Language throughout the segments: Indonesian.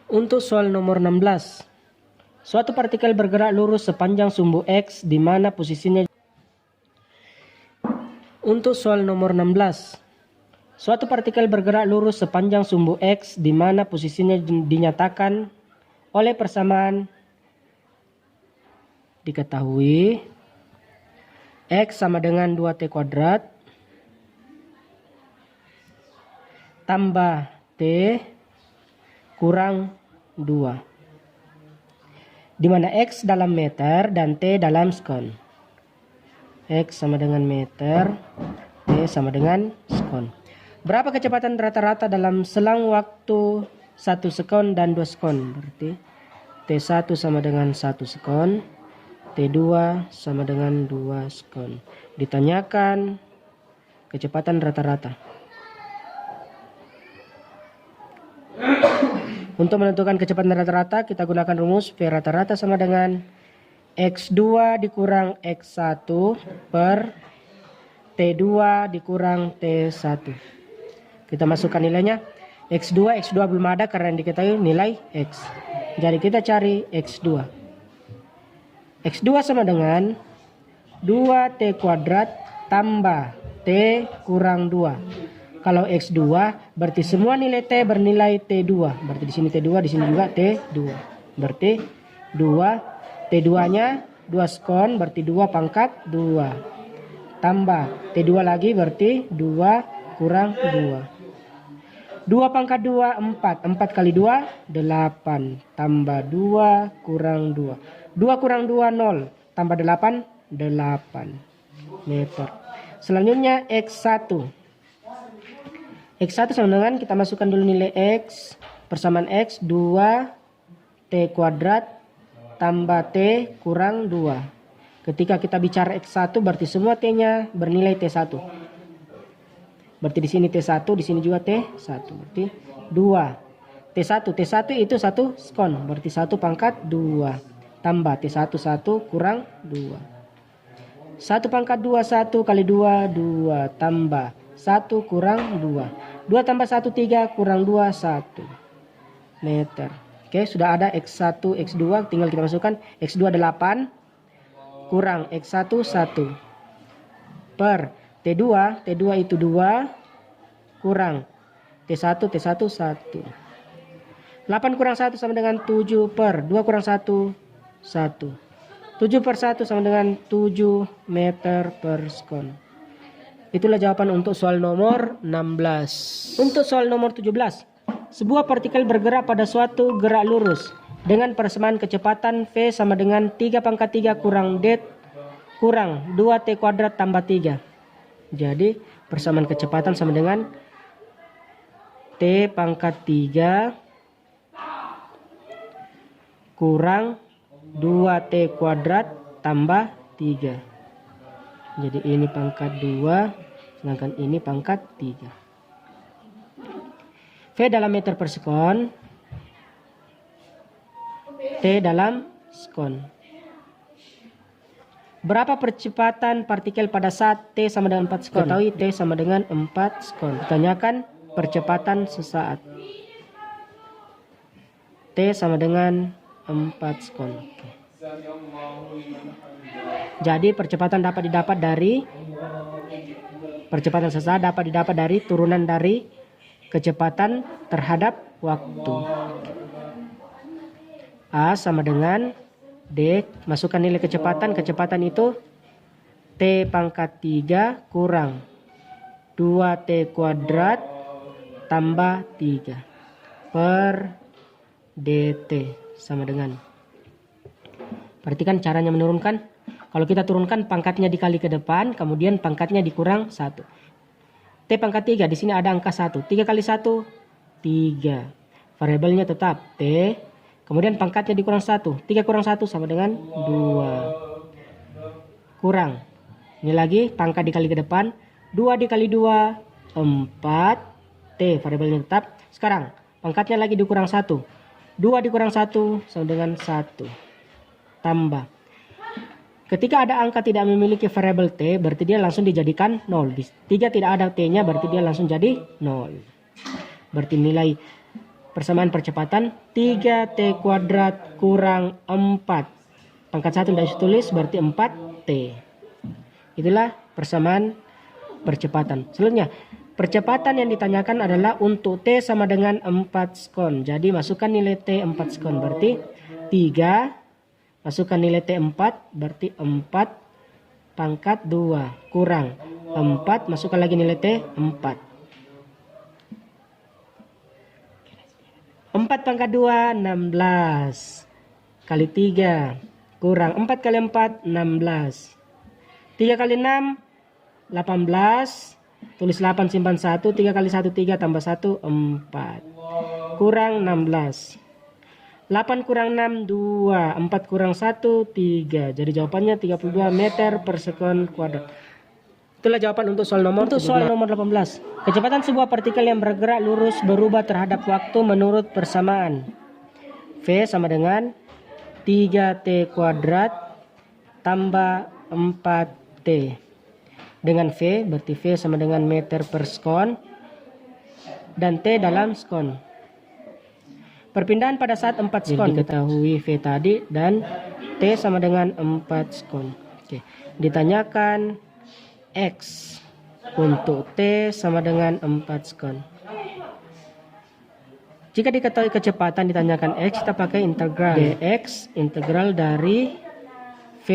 Untuk soal nomor 16. Suatu partikel bergerak lurus sepanjang sumbu X di mana posisinya. Untuk soal nomor 16. Suatu partikel bergerak lurus sepanjang sumbu X di mana posisinya dinyatakan oleh persamaan diketahui X sama dengan 2T kuadrat tambah T kurang 2. Di mana X dalam meter dan T dalam sekon. X sama dengan meter, T sama dengan sekon. Berapa kecepatan rata-rata dalam selang waktu 1 sekon dan 2 sekon? Berarti T1 sama dengan 1 sekon, T2 sama dengan 2 sekon. Ditanyakan kecepatan rata-rata. Untuk menentukan kecepatan rata-rata, kita gunakan rumus V rata-rata sama dengan X2 dikurang X1 per T2 dikurang T1. Kita masukkan nilainya. X2 belum ada karena diketahui nilai X. Jadi kita cari X2. X2 sama dengan 2T kuadrat tambah T kurang 2. Kalau X2 berarti semua nilai T bernilai T2. Berarti di sini T2, di sini juga T2. Berarti 2 T2-nya 2 sekon berarti 2 pangkat 2. Tambah T2 lagi berarti 2 kurang 2. 2 pangkat 2 4. 4 kali 2 8. Tambah 2 kurang 2. 2 kurang 2 0. Tambah 8 8 meter. Selanjutnya X1. X1 sama dengan kita masukkan dulu nilai X. Persamaan X 2 T kuadrat tambah T kurang 2. Ketika kita bicara X1 berarti semua T-nya bernilai T1. Berarti di sini T1, di sini juga T1. Berarti 2. T1 itu 1 sekon. Berarti 1 pangkat 2. Tambah T1 1 kurang 2. 1 pangkat 2 1 kali 2 2. Tambah 1 kurang 2. 2 tambah 1 3 kurang 2 1 meter. Oke, sudah ada X1, X2. Tinggal kita masukkan X2 8 kurang X1 1 per T2 itu 2 kurang T1 1. 8 kurang 1 sama dengan 7 per 2 kurang 1 1. 7 per 1 sama dengan 7 meter per sekon. Itulah jawaban untuk soal nomor 16. Untuk soal nomor 17. Sebuah partikel bergerak pada suatu gerak lurus dengan persamaan kecepatan V sama dengan 3 pangkat 3 kurang D kurang 2T kuadrat tambah 3. Jadi persamaan kecepatan sama dengan T pangkat 3 kurang 2T kuadrat tambah 3. Jadi ini pangkat 2, sedangkan ini pangkat 3. V dalam meter per sekon, T dalam sekon. Berapa percepatan partikel pada saat T sama dengan 4 sekon? Ketahui T sama dengan 4 sekon. Tanyakan percepatan sesaat. T sama dengan 4 sekon. Jadi percepatan sesaat dapat didapat dari turunan dari kecepatan terhadap waktu. A sama dengan D, masukkan nilai kecepatan itu T pangkat 3 kurang 2T kuadrat tambah 3 per DT sama dengan. Perhatikan caranya menurunkan. Kalau kita turunkan pangkatnya dikali ke depan, kemudian pangkatnya dikurang 1. T pangkat 3, di sini ada angka 1. 3 kali 1, 3. Variabelnya tetap T. Kemudian pangkatnya dikurang 1. 3 kurang 1 sama dengan 2. Kurang. Ini lagi pangkat dikali ke depan. 2 dikali 2, 4. T variabelnya tetap. Sekarang pangkatnya lagi dikurang 1. 2 dikurang 1 sama dengan 1. Tambah. Ketika ada angka tidak memiliki variabel T, berarti dia langsung dijadikan 0. Di 3 tidak ada T-nya, berarti dia langsung jadi 0. Berarti nilai T persamaan percepatan 3T kuadrat kurang 4. Pangkat 1 tidak bisa tulis, berarti 4T. Itulah persamaan percepatan. Selanjutnya, percepatan yang ditanyakan adalah untuk T sama dengan 4 sekon. Jadi masukkan nilai T 4 sekon, berarti 3. Masukkan nilai T 4, berarti 4 pangkat 2 kurang 4, masukkan lagi nilai T 4. 4 pangkat 2 16 kali 3 kurang 4 kali 4 16. 3 kali 6 18, tulis 8 simpan 1, 3 kali 1 3 tambah 1 4 kurang 16. 8 kurang 6 2, 4 kurang 1 3. Jadi jawabannya 32 meter per sekon kuadrat. Itulah jawaban untuk soal nomor 18. Kecepatan sebuah partikel yang bergerak lurus berubah terhadap waktu menurut persamaan. V sama dengan 3T kuadrat tambah 4T. Dengan V berarti V sama dengan meter per sekon dan T dalam sekon. Perpindahan pada saat 4 sekon diketahui V tadi dan T sama dengan 4 sekon. Oke. Ditanyakan X untuk T sama dengan 4 sekon. Jika diketahui kecepatan ditanyakan X, kita pakai integral dx, integral dari V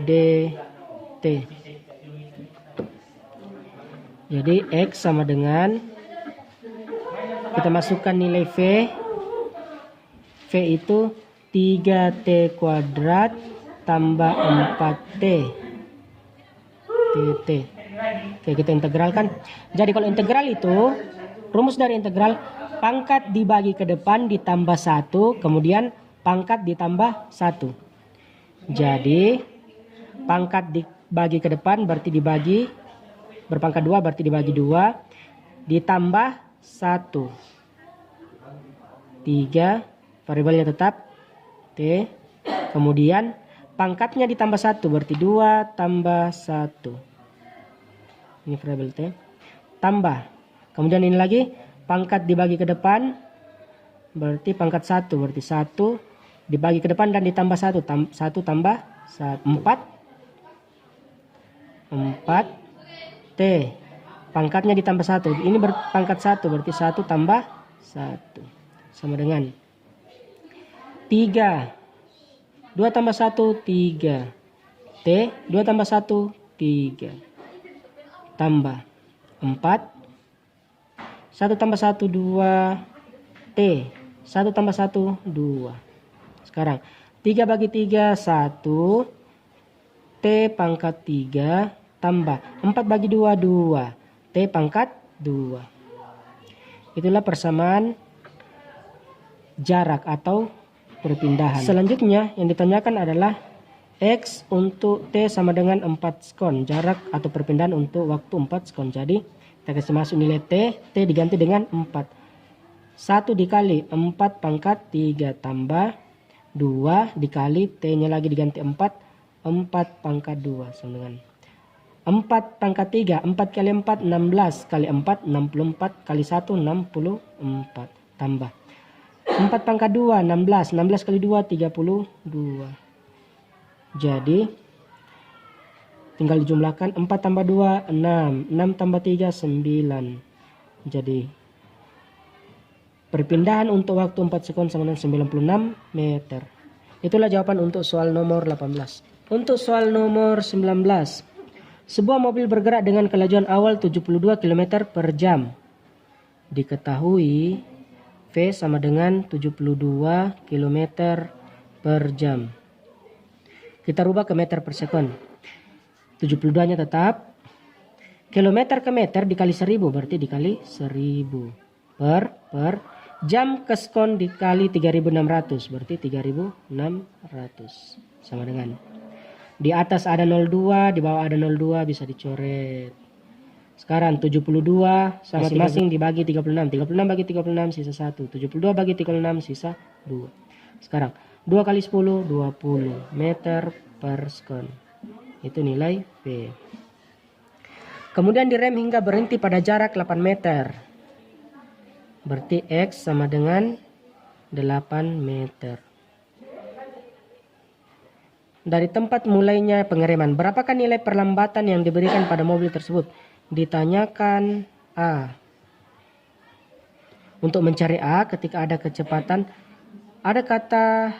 dt. Jadi X sama dengan, kita masukkan nilai V. V itu 3T kuadrat tambah 4T. TT. Oke, kita integralkan. Jadi kalau integral itu, rumus dari integral, pangkat dibagi ke depan ditambah 1, kemudian pangkat ditambah 1. Jadi, pangkat dibagi ke depan berarti dibagi, berpangkat 2 berarti dibagi 2, ditambah 1. 3, variabelnya tetap T, kemudian pangkatnya ditambah 1 berarti 2 tambah 1. Ini variabel T, tambah, kemudian ini lagi pangkat dibagi ke depan berarti pangkat 1 berarti 1 dibagi ke depan dan ditambah 1, 1 tambah 4 T, pangkatnya ditambah 1, ini berpangkat 1 berarti 1 tambah 1 sama dengan 3. 2 tambah 1 3 T, 2 tambah 1 3 tambah 4, 1 tambah 1 2 T, 1 tambah 1 2. Sekarang 3 bagi 3 1, T pangkat 3 tambah 4 bagi 2 2, T pangkat 2. Itulah persamaan jarak atau perpindahan. Selanjutnya yang ditanyakan adalah X untuk T sama dengan 4 sekon. Jarak atau perpindahan untuk waktu 4 sekon. Jadi kita kasih masuk nilai T. T diganti dengan 4. 1 dikali 4 pangkat 3 tambah 2 dikali T nya lagi diganti 4. 4 pangkat 2 sama dengan 4 pangkat 3. 4 kali 4 16 kali 4 64 kali 1 64 tambah 4 pangkat 2 16, 16 kali 2 32. Jadi tinggal dijumlahkan 4 tambah 2 6, 6 tambah 3 9. Jadi perpindahan untuk waktu 4 sekon sama dengan 96 meter. Itulah jawaban untuk soal nomor 18. Untuk soal nomor 19. Sebuah mobil bergerak dengan kelajuan awal 72 km per jam. Diketahui V sama dengan 72 km per jam. Kita rubah ke meter per sekon. 72 nya tetap. Kilometer ke meter dikali 1000 berarti dikali 1000. Per jam ke sekon dikali 3600 berarti 3600. Sama dengan. Di atas ada 02, di bawah ada 02 bisa dicoret. Sekarang 72 sama masing-masing dibagi 36. 36 bagi 36 sisa 1. 72 bagi 36 sisa 2. Sekarang 2 kali 10 20 meter per sekon. Itu nilai V. Kemudian direm hingga berhenti pada jarak 8 meter. Berarti X sama dengan 8 meter. Dari tempat mulainya pengereman, berapakah nilai perlambatan yang diberikan pada mobil tersebut? Ditanyakan A. Untuk mencari A, ketika ada kecepatan, ada kata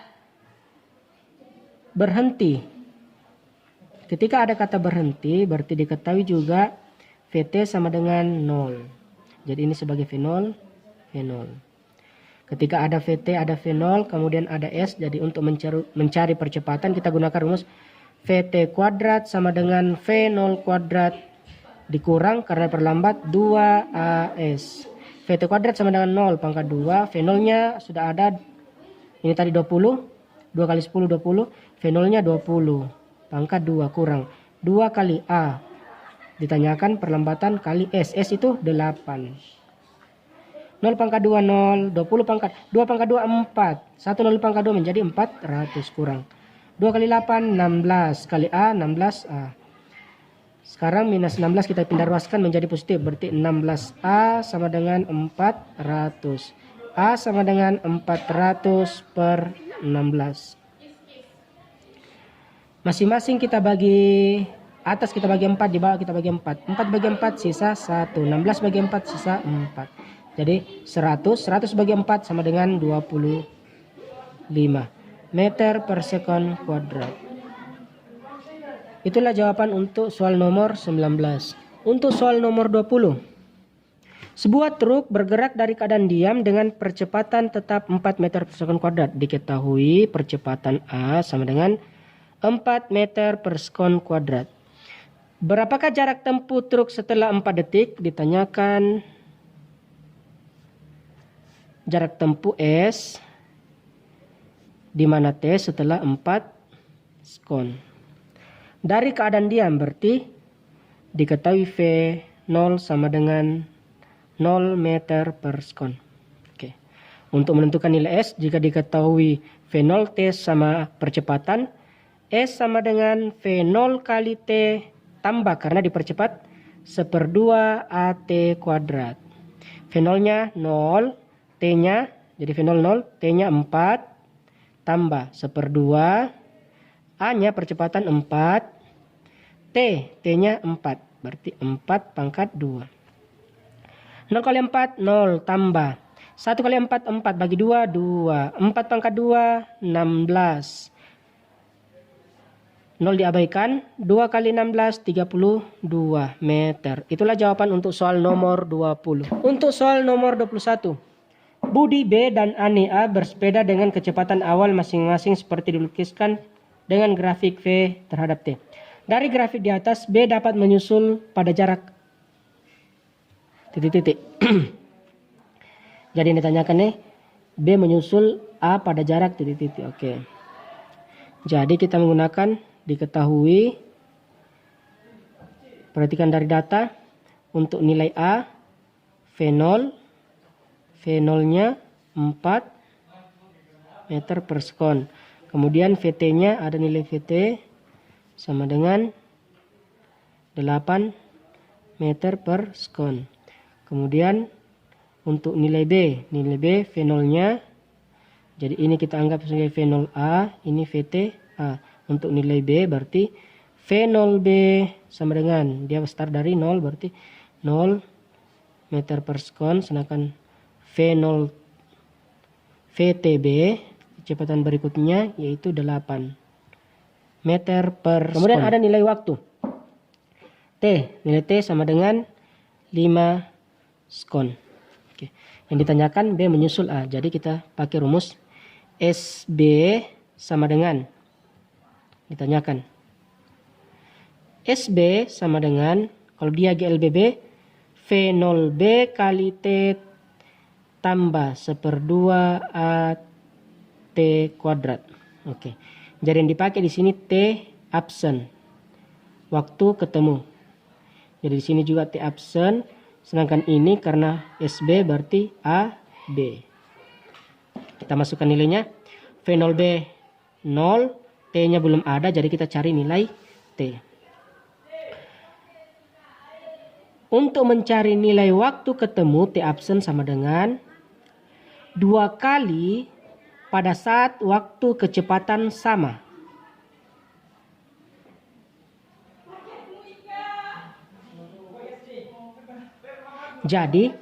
berhenti. Ketika ada kata berhenti, berarti diketahui juga VT sama dengan 0. Jadi ini sebagai V0, V0. Ketika ada VT, ada V0, kemudian ada S. Jadi untuk mencari percepatan, kita gunakan rumus VT kuadrat sama dengan V0 kuadrat dikurang karena perlambat 2AS. VT kuadrat sama dengan 0 pangkat 2. V0-nya sudah ada. Ini tadi 20. 2 kali 10, 20. V0-nya 20. Pangkat 2 kurang 2 kali A. Ditanyakan perlambatan kali S. S itu 8. 0 pangkat 2, 0. 20 pangkat 2 pangkat 2, 4. 1 0 pangkat 2 menjadi 400 kurang 2 kali 8, 16. Kali A, 16A. Sekarang minus 16 kita pindah ruaskan menjadi positif. Berarti 16A sama dengan 400. A sama dengan 400 per 16. Masing-masing kita bagi, atas kita bagi 4, di bawah kita bagi 4. 4 bagi 4 sisa 1. 16 bagi 4 sisa 4. Jadi 100 bagi 4 sama dengan 25 meter per sekon kuadrat. Itulah jawaban untuk soal nomor 19. Untuk soal nomor 20. Sebuah truk bergerak dari keadaan diam dengan percepatan tetap 4 meter per sekon kuadrat. Diketahui percepatan A sama dengan 4 meter per sekon kuadrat. Berapakah jarak tempuh truk setelah 4 detik? Ditanyakan jarak tempuh S, di mana T setelah 4 sekon. Dari keadaan diam berarti diketahui V0 sama dengan 0 meter per sekon. Oke. Untuk menentukan nilai S, jika diketahui V0 T sama percepatan, S sama dengan V0 kali T tambah karena dipercepat 1/2 AT kuadrat. V0-nya 0, T-nya jadi V0 0, T-nya 4 tambah 1/2, A-nya percepatan 4, T-nya 4, berarti 4 pangkat 2. 0 kali 4, 0 tambah 1 kali 4, 4 bagi 2, 2. 4 pangkat 2, 16. 0 diabaikan, 2 kali 16, 32 meter. Itulah jawaban untuk soal nomor 20. Untuk soal nomor 21. Budi B dan Ani A bersepeda dengan kecepatan awal masing-masing seperti dilukiskan dengan grafik V terhadap T. Dari grafik di atas, B dapat menyusul pada jarak titik-titik. Jadi ini ditanyakan nih, B menyusul A pada jarak titik-titik. Oke. Jadi kita menggunakan diketahui, perhatikan dari data, untuk nilai A, V0, V0-nya 4 meter per sekon. Kemudian VT-nya ada nilai VT sama dengan 8 meter per sekon. Kemudian untuk nilai B V0-nya, jadi ini kita anggap sebagai V0A, ini VT-A. Untuk nilai B berarti V0B sama dengan, dia start dari 0 berarti 0 meter per sekon, sedangkan V0 VTB kecepatan berikutnya yaitu 8 meter per sekon. Kemudian ada nilai waktu T, nilai T sama dengan 5 sekon. Oke. Yang ditanyakan B menyusul A, jadi kita pakai rumus SB sama dengan, ditanyakan SB sama dengan, kalau dia GLBB, V0B kali T tambah 1/2 AT kuadrat. Oke. Jadi yang dipakai di sini T absen, waktu ketemu. Jadi di sini juga T absen, sedangkan ini karena SB berarti AB. Kita masukkan nilainya. V0B 0, T-nya belum ada, jadi kita cari nilai T. Untuk mencari nilai waktu ketemu, T absen sama dengan 2 kali pada saat waktu kecepatan sama. Jadi,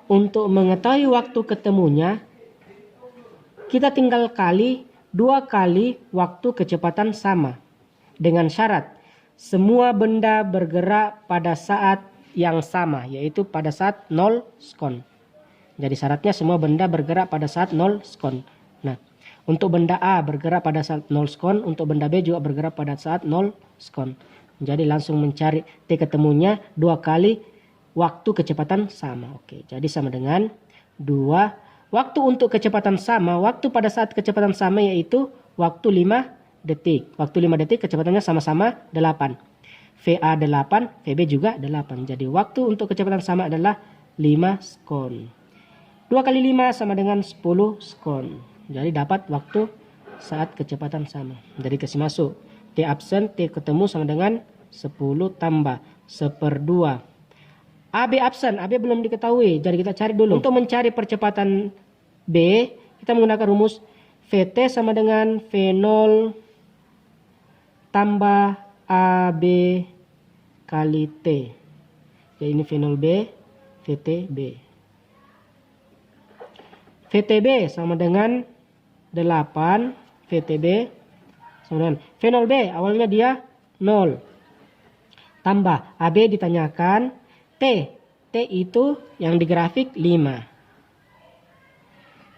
untuk mengetahui waktu ketemunya, kita tinggal kali 2 kali waktu kecepatan sama. Dengan syarat, semua benda bergerak pada saat yang sama, yaitu pada saat 0 sekon. Jadi syaratnya semua benda bergerak pada saat 0 sekon. Nah, untuk benda A bergerak pada saat 0 sekon, untuk benda B juga bergerak pada saat 0 sekon. Jadi langsung mencari T ketemunya 2 kali waktu kecepatan sama. Oke, jadi sama dengan 2. Waktu untuk kecepatan sama, waktu pada saat kecepatan sama yaitu waktu 5 detik. Waktu 5 detik kecepatannya sama-sama 8. VA 8, VB juga 8. Jadi waktu untuk kecepatan sama adalah 5 sekon. 2 kali 5 sama dengan 10 sekon. Jadi dapat waktu saat kecepatan sama. Jadi kasih masuk. T absen, T ketemu sama dengan 10 tambah 1/2. AB absen, AB belum diketahui. Jadi kita cari dulu. Untuk mencari percepatan B, kita menggunakan rumus VT sama dengan V0 tambah AB kali T. Jadi ini V0B, VTB. VTB sama dengan 8, VTB sama dengan V0B, awalnya dia 0. Tambah AB ditanyakan T. T itu yang di grafik 5.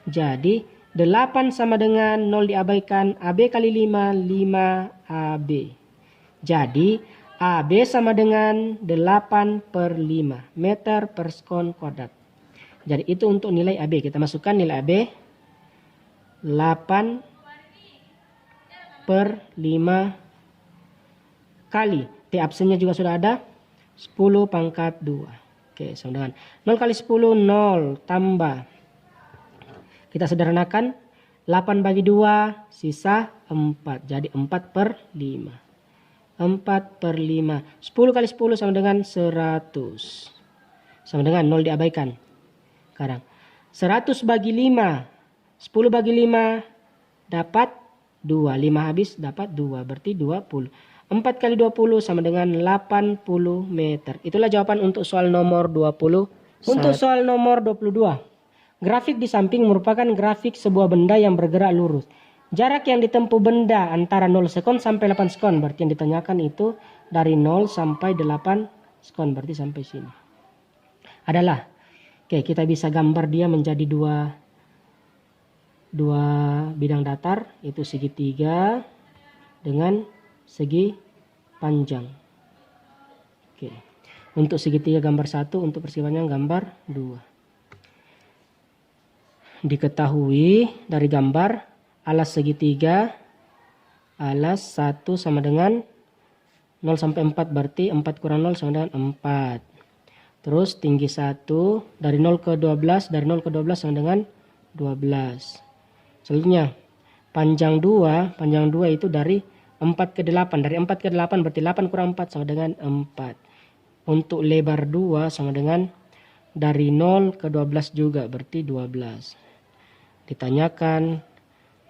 Jadi 8 sama dengan 0 diabaikan. AB kali 5, 5 AB. Jadi AB sama dengan 8/5 meter per sekon kuadrat. Jadi itu untuk nilai AB. Kita masukkan nilai AB 8/5 kali. T absennya juga sudah ada. 10/2. Oke, sama dengan 0 kali 10, 0 tambah. Kita sederhanakan. 8 bagi 2, sisa 4. Jadi 4/5. 4/5. 10 kali 10 sama dengan 100. Sama dengan 0 diabaikan. Sekarang 100 bagi 5. 10 bagi 5 dapat 2. 5 habis dapat 2. Berarti 20. 4 kali 20 sama dengan 80 meter. Itulah jawaban untuk soal nomor 20. Untuk soal nomor 22. Grafik di samping merupakan grafik sebuah benda yang bergerak lurus. Jarak yang ditempuh benda antara 0 sekon sampai 8 sekon. Berarti yang ditanyakan itu dari 0 sampai 8 sekon. Berarti sampai sini. Adalah. Oke, kita bisa gambar dia menjadi dua bidang datar. Itu segitiga dengan segi panjang. Oke. Untuk segitiga gambar 1, untuk persegi panjang gambar 2. Diketahui dari gambar alas segitiga, alas 1 sama dengan 0 sampai 4, berarti 4 kurang 0 sama dengan 4. Terus tinggi 1 dari 0 ke 12, dari 0 ke 12 sama dengan 12. Selanjutnya panjang 2 itu dari 4 ke 8. Dari 4 ke 8 berarti 8 kurang 4 sama dengan 4. Untuk lebar 2 sama dengan dari 0 ke 12 juga berarti 12. Ditanyakan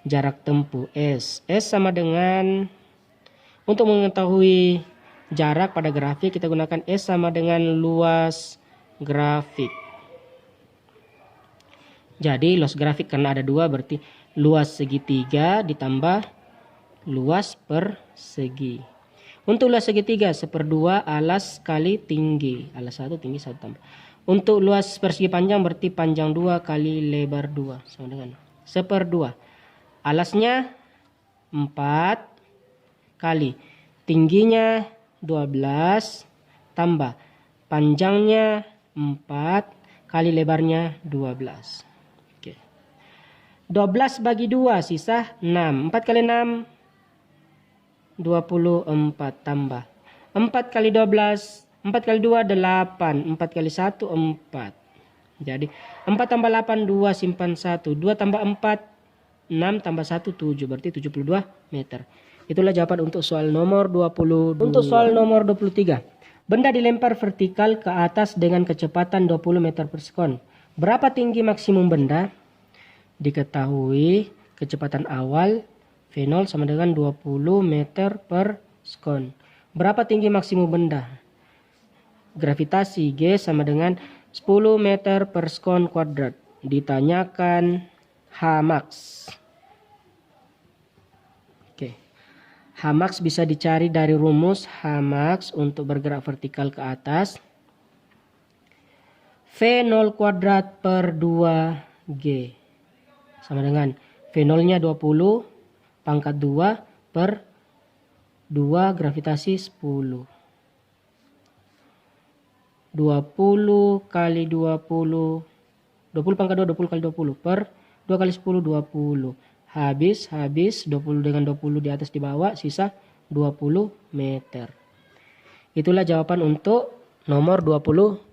jarak tempuh S. S sama dengan, untuk mengetahui jarak pada grafik kita gunakan S sama dengan luas grafik. Jadi luas grafik karena ada 2 berarti luas segitiga ditambah luas persegi. Untuk luas segitiga 1/2 alas kali tinggi. Alas 1 tinggi 1 tambah. Untuk luas persegi panjang berarti panjang 2 kali lebar 2 sama dengan 1/2. Alasnya 4 kali tingginya 12 tambah panjangnya 4 kali lebarnya 12. Oke. 12 bagi 2 sisa 6. 4 kali 6 24 tambah 4 kali 12, 4 kali 2 8, 4 kali 1 4. Jadi 4 tambah 8 2 simpan 1, 2 tambah 4 6 tambah 1 7, berarti 72 meter. Itulah jawaban untuk soal nomor 22. Untuk soal nomor 23. Benda dilempar vertikal ke atas dengan kecepatan 20 meter per sekon. Berapa tinggi maksimum benda? Diketahui kecepatan awal V0 sama dengan 20 meter per sekon. Berapa tinggi maksimum benda? Gravitasi G sama dengan 10 meter per sekon kuadrat. Ditanyakan Hmax. Oke. Hmax bisa dicari dari rumus Hmax untuk bergerak vertikal ke atas. V0 kuadrat per 2G. Sama dengan V0-nya 20 pangkat 2 per 2 gravitasi 10. 20 kali 20 pangkat 2 20 kali 20 per 2 kali 10 20. Habis 20 dengan 20 di atas di bawah, sisa 20 meter. Itulah jawaban untuk nomor 20